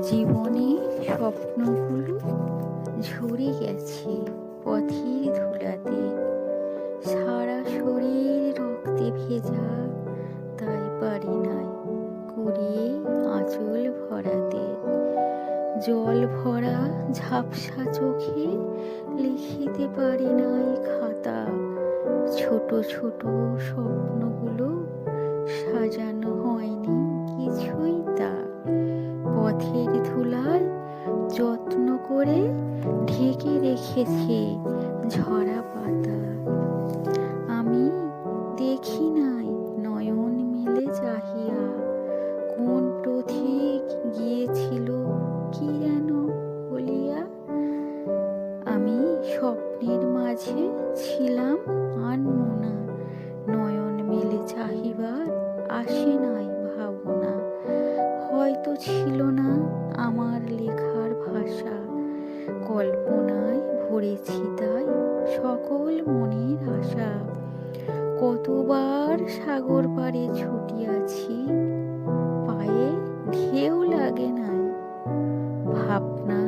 জীবনে স্বপ্নগুলো ঝরে গেছে পথের ধুলাতে, সারা শরীর রক্তে ভেজা, তাই পারি নাই কুড়িয়ে আঁচল ভরাতে। জল ভরা ঝাপসা চোখে লিখিতে পারি নাই খাতা, ছোট ছোট স্বপ্নগুলো সাজানো হয়নি কিছুই তা। পথের ধুলায় যত্ন করে ঢেকে রেখেছে ঝরা পাতা। আমি দেখি নাই নয়ন মেলে চাহিয়া, কোন পথিক গিয়েছিল কি যেন বলিয়া। আমি স্বপ্নের মাঝে ছিলাম আনমনা, নয়ন মেলে চাহিবার আসে নাই ভাবনা। হয়তো ছিল না আমার লেখার ভাষা, কল্পনায় ভরেছি তাই সকল মনের আশা। কতবার সাগর পাড়ে ছুটিয়াছি, পায়ে ঢেউ লাগে নাই, ভাবনা